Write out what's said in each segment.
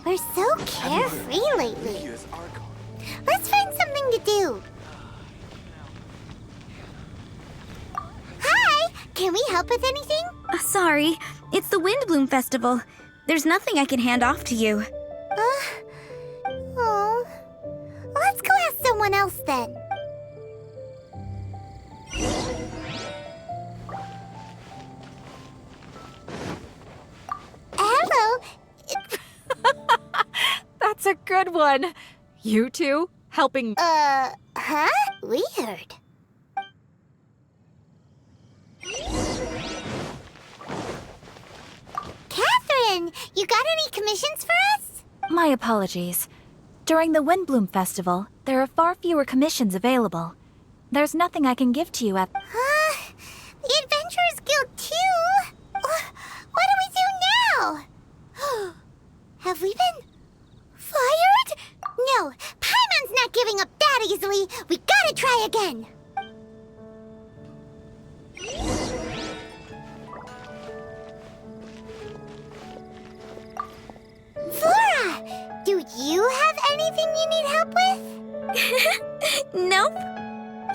We're so carefree lately. Let's find something to do. Hi! Can we help with anything? Sorry, it's the Windblume Festival. There's nothing I can hand off to you. Oh. Let's go ask someone else then. Hello. That's a good one. You two helping. Huh? Weird. Catherine, you got any commissions for us? My apologies. During the Windblume Festival, there are far fewer commissions available. There's nothing I can give to you at. The Adventurers Guild too? What do we do now? Have we been fired? No, Paimon's not giving up that easily. We gotta try again. Flora, do you have anything you need help with? Nope.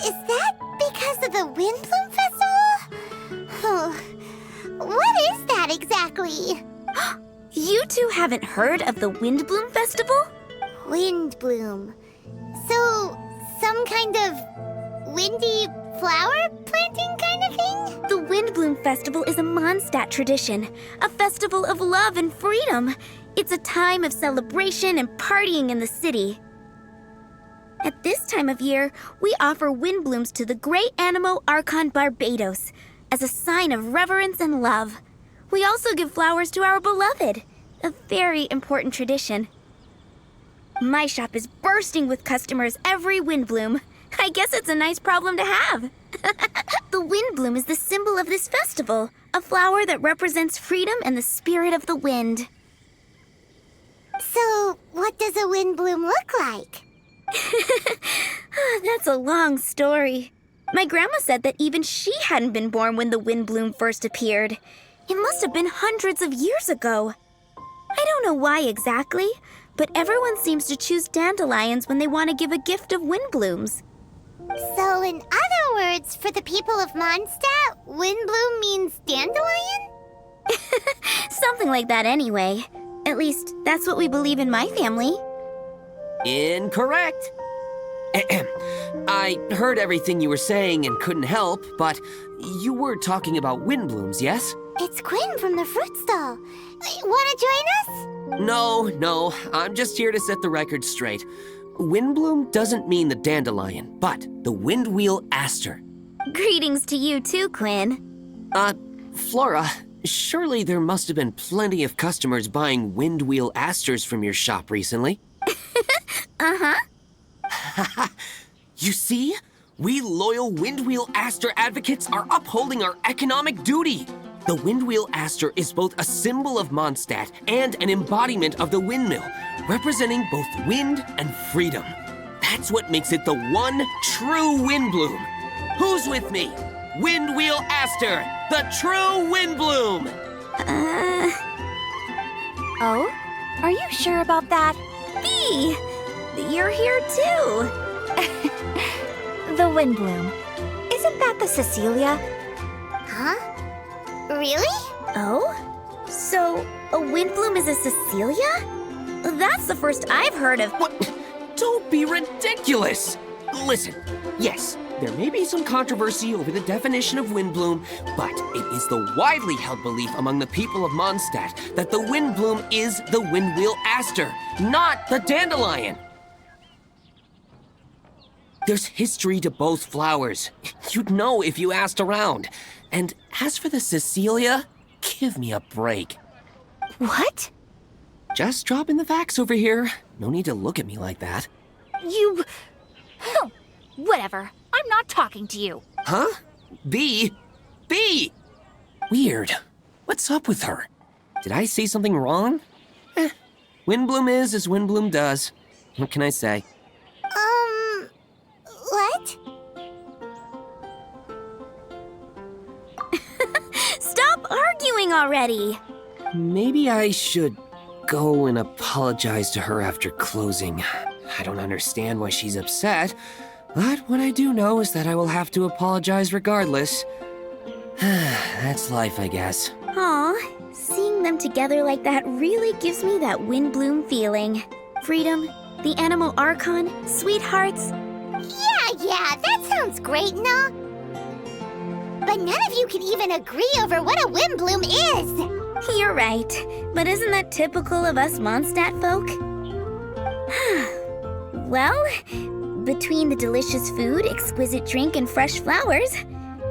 Is that because of the Windblume Festival? What is that exactly? You two haven't heard of the Windblume Festival? Windblume. So, some kind of windy flower planting kind of thing? The Windblume Festival is a Mondstadt tradition, a festival of love and freedom. It's a time of celebration and partying in the city. At this time of year, we offer windblooms to the great Animo Archon Barbados as a sign of reverence and love. We also give flowers to our beloved, a very important tradition. My shop is bursting with customers every Windblume. I guess it's a nice problem to have. The Windblume is the symbol of this festival, a flower that represents freedom and the spirit of the wind. So, what does a windbloom look like? That's a long story. My grandma said that even she hadn't been born when the Windblume first appeared. It must have been hundreds of years ago. I don't know why exactly, but everyone seems to choose dandelions when they want to give a gift of windblooms. So, in other words, for the people of Mondstadt, windbloom means dandelion? Something like that anyway. At least, that's what we believe in my family. Incorrect. I heard everything you were saying and couldn't help, but you were talking about windblooms, yes? It's Quinn from the fruit stall. Wanna join us? No, I'm just here to set the record straight. Windbloom doesn't mean the dandelion, but the windwheel aster. Greetings to you too, Quinn. Flora, surely there must have been plenty of customers buying windwheel asters from your shop recently. Uh-huh. You see? We loyal Windwheel Aster advocates are upholding our economic duty. The Windwheel Aster is both a symbol of Mondstadt and an embodiment of the windmill, representing both wind and freedom. That's what makes it the one true Windblume. Who's with me? Windwheel Aster, the true Windblume! Oh? Are you sure about that? Bee! You're here too! The Windblume. Isn't that the Cecilia? Huh? Really? Oh? So, a windblume is a Cecilia? That's the first I've heard of. What? Don't be ridiculous! Listen, yes, there may be some controversy over the definition of windbloom, but it is the widely held belief among the people of Mondstadt that the windbloom is the windwheel aster, not the dandelion. There's history to both flowers. You'd know if you asked around. And as for the Cecilia, give me a break. What? Just dropping the facts over here. No need to look at me like that. You... Oh, whatever. I'm not talking to you. Huh? B? B! Weird. What's up with her? Did I say something wrong? Windblume is as Windblume does. What can I say? What? Stop arguing already! Maybe I should go and apologize to her after closing. I don't understand why she's upset, but what I do know is that I will have to apologize regardless. That's life, I guess. Aw, seeing them together like that really gives me that Windblume feeling. Freedom, the Animal Archon, sweethearts. Yeah, that sounds great and all. But none of you can even agree over what a Windblume is. You're right, but isn't that typical of us Mondstadt folk? Well, between the delicious food, exquisite drink, and fresh flowers,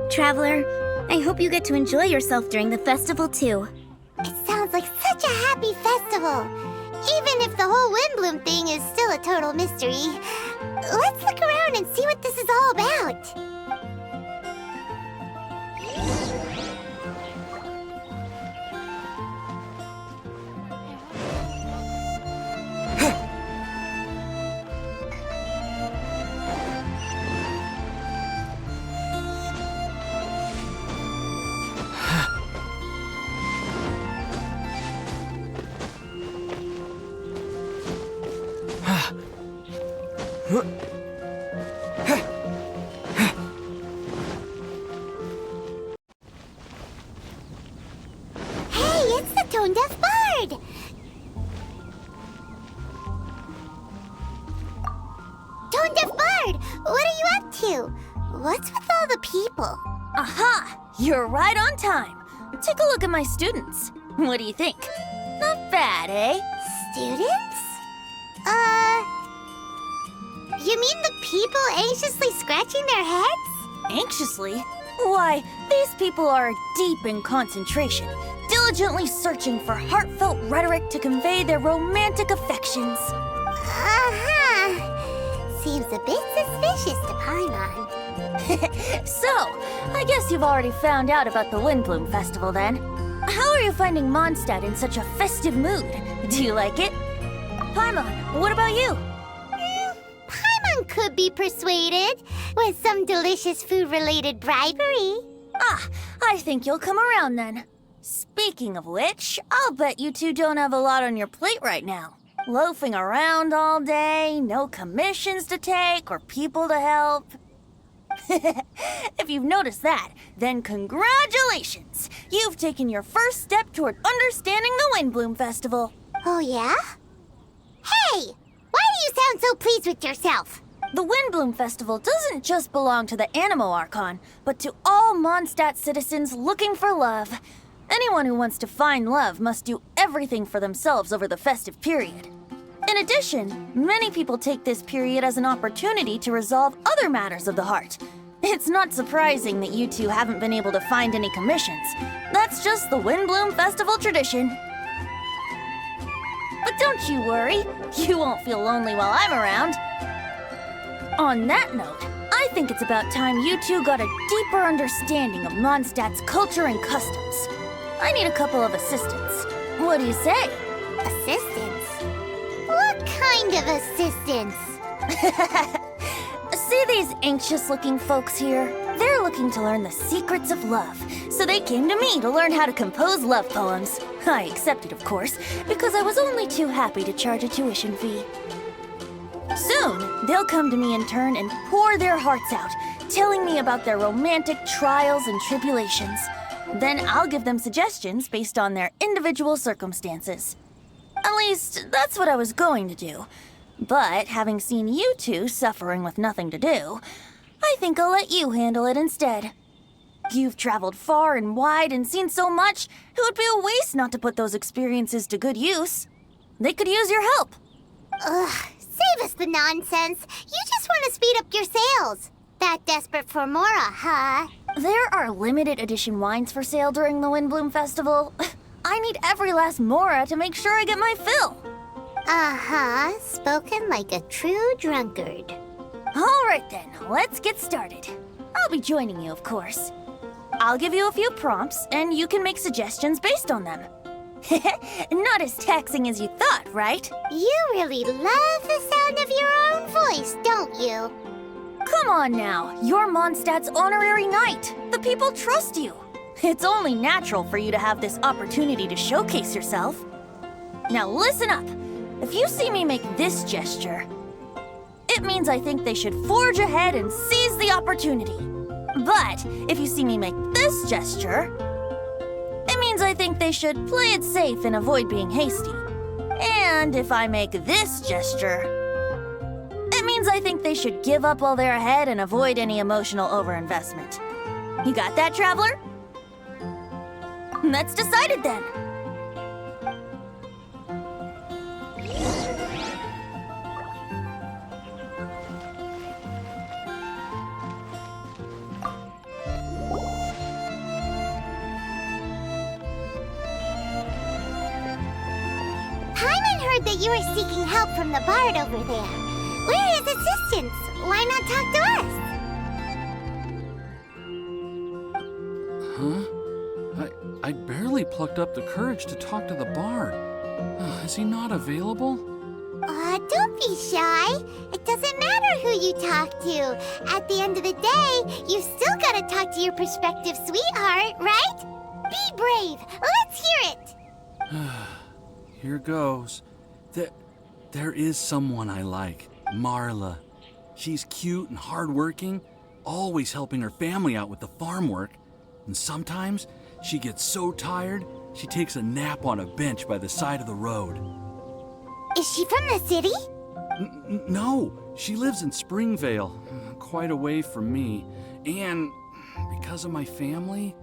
Traveler, I hope you get to enjoy yourself during the festival too. It sounds like such a happy festival. Even if the whole Windblume thing is still a total mystery. Let's look around and see what this is all about. Tone-deaf bard! Tone-deaf bard! What are you up to? What's with all the people? Aha! You're right on time. Take a look at my students. What do you think? Not bad, eh? Students? You mean the people anxiously scratching their heads? Anxiously? Why, these people are deep in concentration, diligently searching for heartfelt rhetoric to convey their romantic affections. Seems a bit suspicious to Paimon. So, I guess you've already found out about the Windblume Festival then. How are you finding Mondstadt in such a festive mood? Do you like it? Paimon, what about you? Paimon could be persuaded with some delicious food-related bribery. Ah, I think you'll come around then. Speaking of which, I'll bet you two don't have a lot on your plate right now. Loafing around all day, no commissions to take or people to help. If you've noticed that, then congratulations! You've taken your first step toward understanding the Windblume Festival. Oh, yeah? Hey! Why do you sound so pleased with yourself? The Windblume Festival doesn't just belong to the Animal Archon, but to all Mondstadt citizens looking for love. Anyone who wants to find love must do everything for themselves over the festive period. In addition, many people take this period as an opportunity to resolve other matters of the heart. It's not surprising that you two haven't been able to find any commissions. That's just the Windblume Festival tradition. But don't you worry, you won't feel lonely while I'm around. On that note, I think it's about time you two got a deeper understanding of Mondstadt's culture and customs. I need a couple of assistants. What do you say? Assistance? What kind of assistance? See these anxious-looking folks here? They're looking to learn the secrets of love, so they came to me to learn how to compose love poems. I accepted, of course, because I was only too happy to charge a tuition fee. Soon, they'll come to me in turn and pour their hearts out, telling me about their romantic trials and tribulations. Then I'll give them suggestions based on their individual circumstances. At least, that's what I was going to do. But having seen you two suffering with nothing to do, I think I'll let you handle it instead. You've traveled far and wide and seen so much, it would be a waste not to put those experiences to good use. They could use your help. Ugh, save us the nonsense. You just want want to speed up your sales. That desperate for Mora, huh? There are limited edition wines for sale during the Windblume Festival. I need every last Mora to make sure I get my fill. Uh-huh, spoken like a true drunkard. All right then, let's get started. I'll be joining you, of course. I'll give you a few prompts, and you can make suggestions based on them. Not as taxing as you thought, right? You really love the sound of your own voice, don't you? Come on now, you're Mondstadt's honorary knight. The people trust you. It's only natural for you to have this opportunity to showcase yourself. Now listen up. If you see me make this gesture, it means I think they should forge ahead and seize the opportunity. But if you see me make this gesture, it means I think they should play it safe and avoid being hasty. And if I make this gesture, it means I think they should give up while they're ahead and avoid any emotional overinvestment. You got that, Traveler? That's decided then. Paimon heard that you were seeking help from the bard over there. We're his assistants. Why not talk to us? Huh? I barely plucked up the courage to talk to the bard. Is he not available? Don't be shy. It doesn't matter who you talk to. At the end of the day, you still gotta talk to your prospective sweetheart, right? Be brave. Let's hear it. Here goes. There is someone I like, Marla. She's cute and hardworking, always helping her family out with the farm work. And sometimes she gets so tired, she takes a nap on a bench by the side of the road. Is she from the city? No, she lives in Springvale, quite away from me. And because of my family,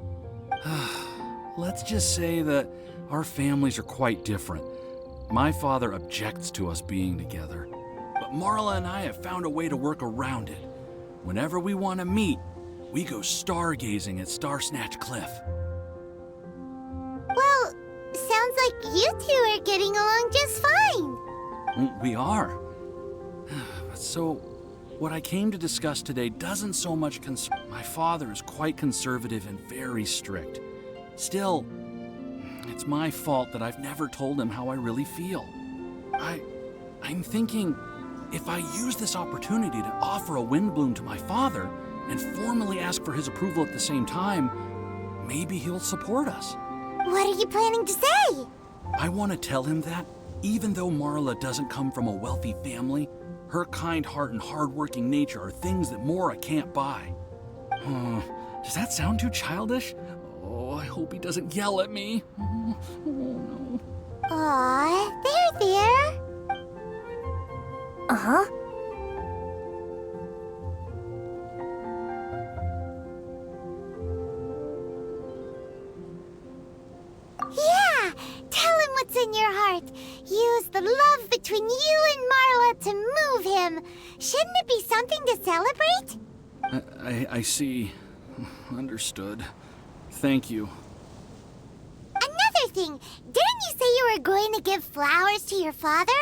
let's just say that our families are quite different. My father objects to us being together, but Marla and I have found a way to work around it. Whenever we want to meet, we go stargazing at Starsnatch Cliff. Well, sounds like you two are getting along just fine. We are. So, what I came to discuss today doesn't so much concern. My father is quite conservative and very strict. Still, it's my fault that I've never told him how I really feel. I'm thinking, if I use this opportunity to offer a Windblume to my father and formally ask for his approval at the same time, maybe he'll support us. What are you planning to say? I want to tell him that, even though Marla doesn't come from a wealthy family, her kind heart and hardworking nature are things that Mora can't buy. Does that sound too childish? Oh, I hope he doesn't yell at me. Oh no. Aw, there. Uh-huh. Yeah, tell him what's in your heart. Use the love between you and Marla to move him. Shouldn't it be something to celebrate? I see. Understood. Thank you. Another thing, didn't you say you were going to give flowers to your father?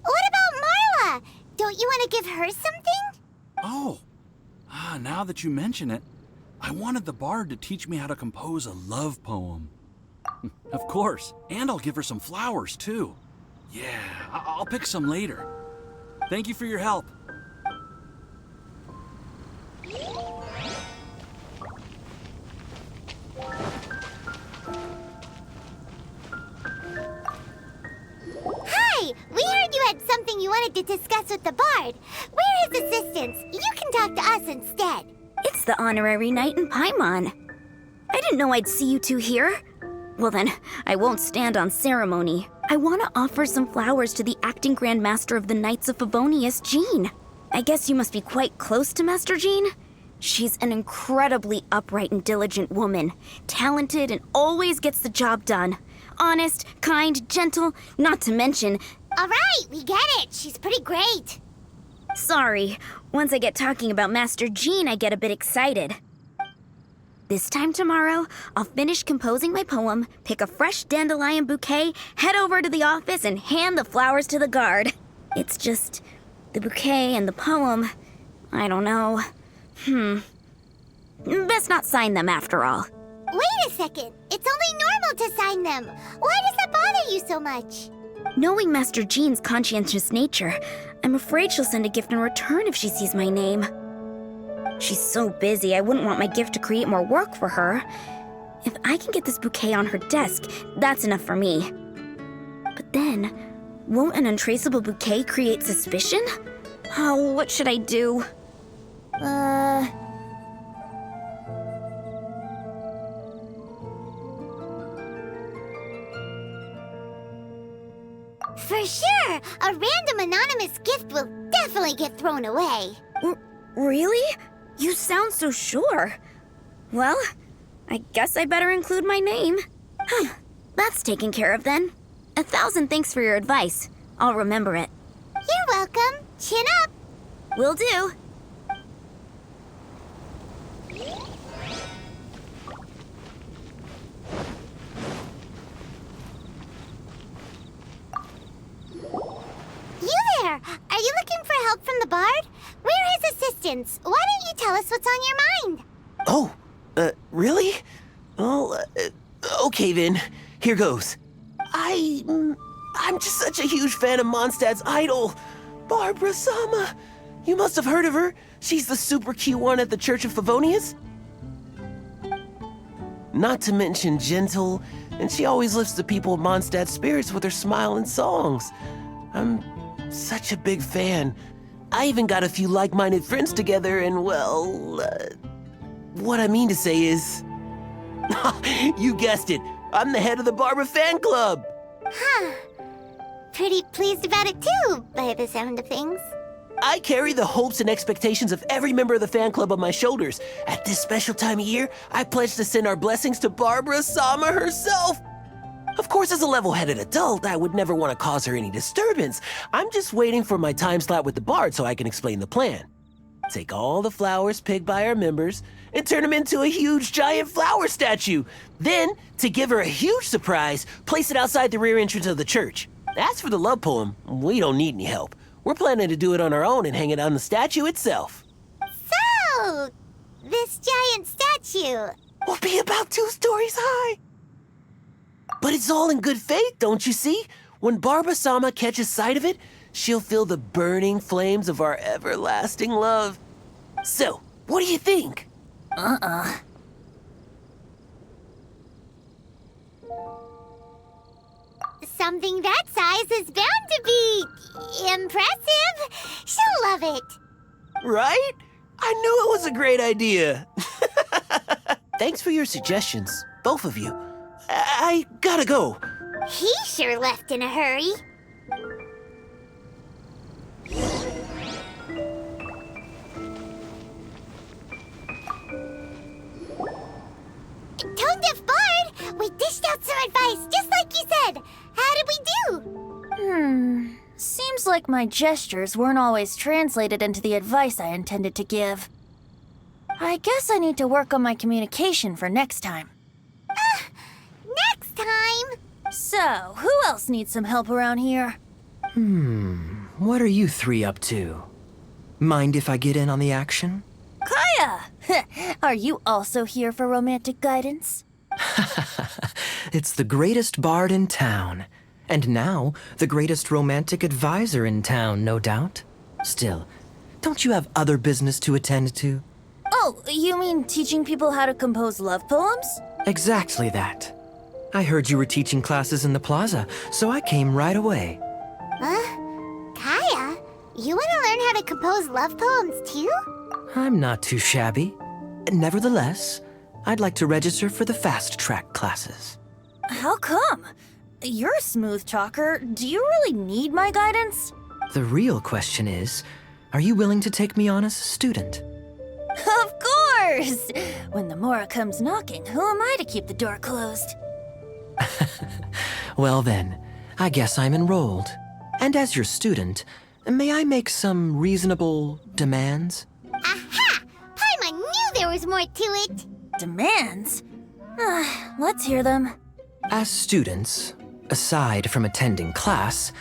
What about Marla? Don't you want to give her something? Oh, now that you mention it, I wanted the bard to teach me how to compose a love poem. Of course, and I'll give her some flowers, too. Yeah, I'll pick some later. Thank you for your help. Hi, we heard you had something you wanted to discuss with the bard. We're his assistants. You can talk to us instead. It's the honorary knight and Paimon. I didn't know I'd see you two here. Well then, I won't stand on ceremony. I want to offer some flowers to the acting Grand Master of the Knights of Favonius, Jean. I guess you must be quite close to Master Jean? She's an incredibly upright and diligent woman, talented and always gets the job done. Honest, kind, gentle, not to mention... All right, we get it. She's pretty great. Sorry, once I get talking about Master Jean, I get a bit excited. This time tomorrow, I'll finish composing my poem, pick a fresh dandelion bouquet, head over to the office, and hand the flowers to the guard. It's just the bouquet and the poem. I don't know. Best not sign them after all. Wait a second. It's only normal to sign them. Why does that bother you so much? Knowing Master Jean's conscientious nature, I'm afraid she'll send a gift in return if she sees my name. She's so busy, I wouldn't want my gift to create more work for her. If I can get this bouquet on her desk, that's enough for me. But then, won't an untraceable bouquet create suspicion? Oh, what should I do? For sure, a random anonymous gift will definitely get thrown away. Really? You sound so sure. Well, I guess I better include my name. That's taken care of then. 1,000 thanks for your advice. I'll remember it. You're welcome. Chin up. Will do. You there! Are you looking for help from the bard? We're his assistants. Why don't you tell us what's on your mind? Oh, really? Well, okay then. Here goes. I'm just such a huge fan of Mondstadt's idol, Barbara Sama. You must have heard of her. She's the super cute one at the Church of Favonius. Not to mention gentle, and she always lifts the people of Mondstadt's spirits with her smile and songs. I'm such a big fan. I even got a few like-minded friends together, and well, what I mean to say is, you guessed it. I'm the head of the Barbara fan club. Huh. Pretty pleased about it too, by the sound of things. I carry the hopes and expectations of every member of the fan club on my shoulders. At this special time of year, I pledge to send our blessings to Barbara Sama herself. Of course, as a level-headed adult, I would never want to cause her any disturbance. I'm just waiting for my time slot with the bard so I can explain the plan. Take all the flowers picked by our members and turn them into a huge giant flower statue. Then, to give her a huge surprise, place it outside the rear entrance of the church. As for the love poem, we don't need any help. We're planning to do it on our own and hang it on the statue itself. So, this giant statue. Will be about 2 stories high. But it's all in good faith, don't you see? When Barbara Sama catches sight of it, she'll feel the burning flames of our everlasting love. So, what do you think? Something that size is bound to be impressive. She'll love it. Right? I knew it was a great idea. Thanks for your suggestions, both of you. I gotta go. He sure left in a hurry. Tone Deaf Bard, we dished out some advice, just like you said. How did we do? Seems like my gestures weren't always translated into the advice I intended to give. I guess I need to work on my communication for next time. Next time. So, who else needs some help around here? What are you 3 up to? Mind if I get in on the action? Kaya! Are you also here for romantic guidance? It's the greatest bard in town. And now, the greatest romantic advisor in town, no doubt. Still, don't you have other business to attend to? Oh, you mean teaching people how to compose love poems? Exactly that. I heard you were teaching classes in the plaza, so I came right away. Kaya, you want to learn how to compose love poems too? I'm not too shabby. Nevertheless, I'd like to register for the fast-track classes. How come? You're a smooth talker. Do you really need my guidance? The real question is, are you willing to take me on as a student? Of course! When the Mora comes knocking, who am I to keep the door closed? Well then, I guess I'm enrolled. And as your student, May I make some reasonable demands? Aha! Paimon knew there was more to it! Demands? Let's hear them. As students, aside from attending class,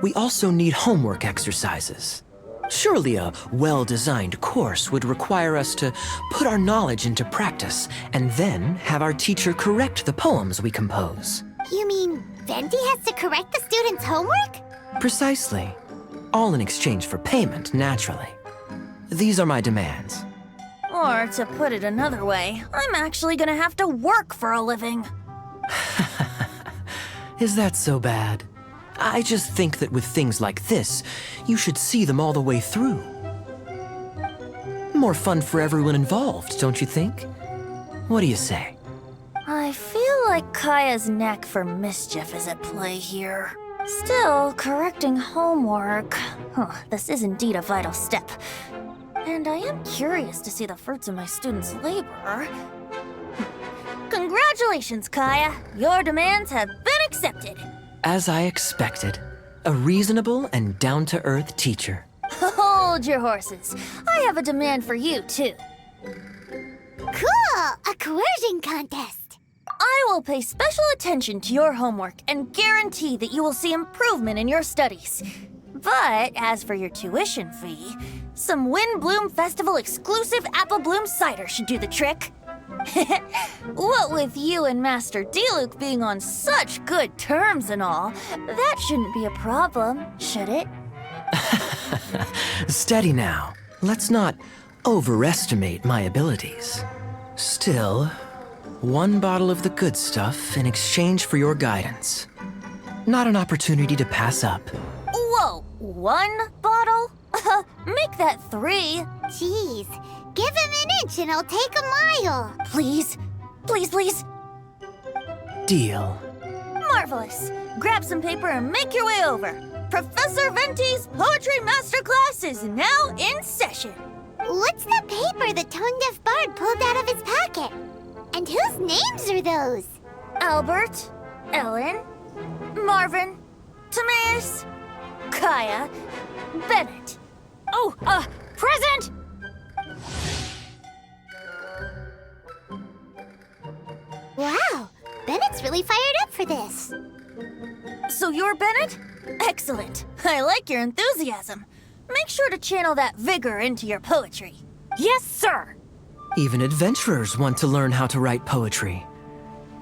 we also need homework exercises. Surely a well-designed course would require us to put our knowledge into practice and then have our teacher correct the poems we compose. You mean Venti has to correct the students' homework? Precisely. All in exchange for payment, naturally. These are my demands. Or, to put it another way, I'm actually gonna have to work for a living. Is that so bad? I just think that with things like this, you should see them all the way through. More fun for everyone involved, don't you think? What do you say? I feel like Kaya's knack for mischief is at play here. Still, correcting homework. This is indeed a vital step. And I am curious to see the fruits of my students' labor. Congratulations, Kaya! Your demands have been accepted! As I expected, a reasonable and down-to-earth teacher. Hold your horses. I have a demand for you, too. Cool! A coercion contest! I will pay special attention to your homework and guarantee that you will see improvement in your studies. But as for your tuition fee, some Windblume Festival exclusive apple bloom cider should do the trick. What with you and Master Diluc being on such good terms and all, that shouldn't be a problem, should it? Steady now. Let's not overestimate my abilities. Still, one bottle of the good stuff in exchange for your guidance. Not an opportunity to pass up. Whoa, one bottle? Make that 3. Jeez, give him an inch and I'll take a mile. Please, please, please. Deal. Marvelous. Grab some paper and make your way over. Professor Venti's Poetry Masterclass is now in session. What's the paper the tone-deaf bard pulled out of his pocket? And whose names are those? Albert, Ellen, Marvin, Timaeus, Kaya, Bennett. Oh, present! Wow, Bennett's really fired up for this. So you're Bennett? Excellent. I like your enthusiasm. Make sure to channel that vigor into your poetry. Yes, sir! Even adventurers want to learn how to write poetry.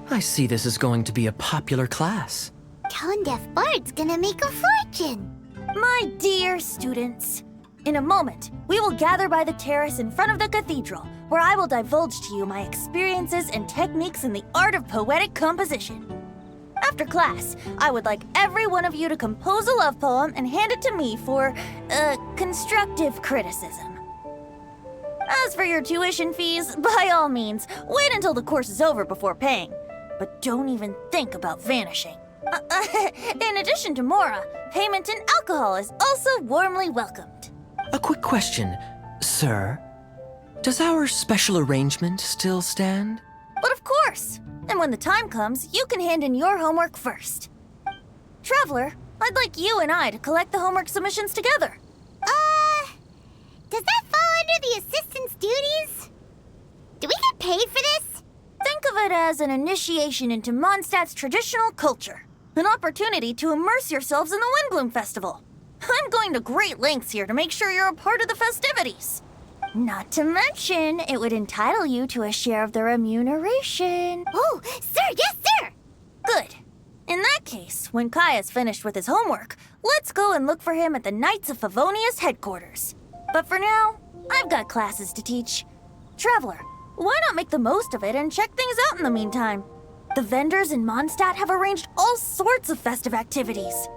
I see this is going to be a popular class. Tone-deaf bard's gonna make a fortune. My dear students, in a moment, we will gather by the terrace in front of the cathedral, where I will divulge to you my experiences and techniques in the art of poetic composition. After class, I would like every one of you to compose a love poem and hand it to me for, constructive criticism. As for your tuition fees, by all means, wait until the course is over before paying. But don't even think about vanishing. In addition to Mora, payment in alcohol is also warmly welcomed. A quick question, sir. Does our special arrangement still stand? But of course! And when the time comes, you can hand in your homework first. Traveler, I'd like you and I to collect the homework submissions together. Does that fall under the assistant's duties? Do we get paid for this? Think of it as an initiation into Mondstadt's traditional culture. An opportunity to immerse yourselves in the Windblume Festival. I'm going to great lengths here to make sure you're a part of the festivities. Not to mention, it would entitle you to a share of the remuneration. Oh, sir, yes, sir! Good. In that case, when Kaya's finished with his homework, let's go and look for him at the Knights of Favonius headquarters. But for now, I've got classes to teach. Traveler, why not make the most of it and check things out in the meantime? The vendors in Mondstadt have arranged all sorts of festive activities.